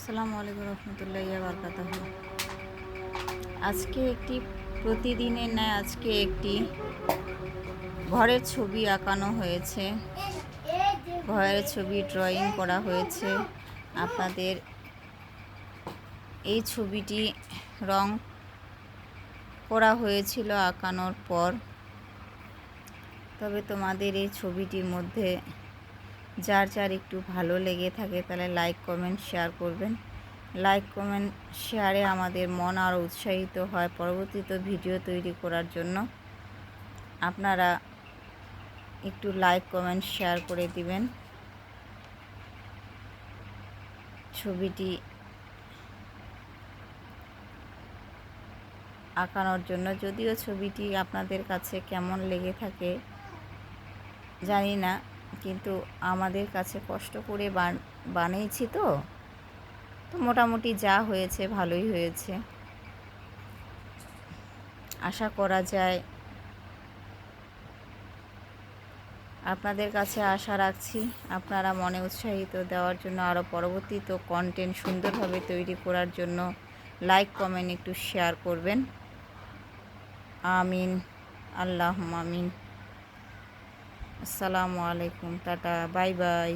আসসালামু আলাইকুম রহমতুল্লাহি ওয়া বারাকাতুহু। আজকে একটি প্রতিদিনের ন্যায় আজকে একটি ঘরের ছবি আঁকানো হয়েছে। ঘরের ছবি ড্রয়িং করা হয়েছে। আপনাদের এই ছবিটি রং করা হয়েছিল আঁকানোর পর। তবে তোমাদের এই ছবিটির মধ্যে যার যার একটু ভালো লেগে থাকে তাহলে লাইক কমেন্ট শেয়ার করবেন। লাইক কমেন্ট শেয়ারে আমাদের মন আরও উৎসাহিত হয় পরবর্তীতে ভিডিও তৈরি করার জন্য। আপনারা একটু লাইক কমেন্ট শেয়ার করে দিবেন। ছবিটি আঁকানোর জন্য, যদিও ছবিটি আপনাদের কাছে কেমন লেগে থাকে জানি না, কিন্তু আমাদের কাছে কষ্ট করে বানিয়েছি তো মোটামুটি যা হয়েছে ভালোই হয়েছে। আশা করা যায় আপনাদের কাছে আশা রাখছি আপনারা মনে উৎসাহিত দেওয়ার জন্য, আরও পরবর্তীতে কন্টেন্ট সুন্দরভাবে তৈরি করার জন্য লাইক কমেন্ট একটু শেয়ার করবেন। আমিন, আল্লাহুম্মা আমিন। আসসালামু আলাইকুম, টাটা, বাই বাই।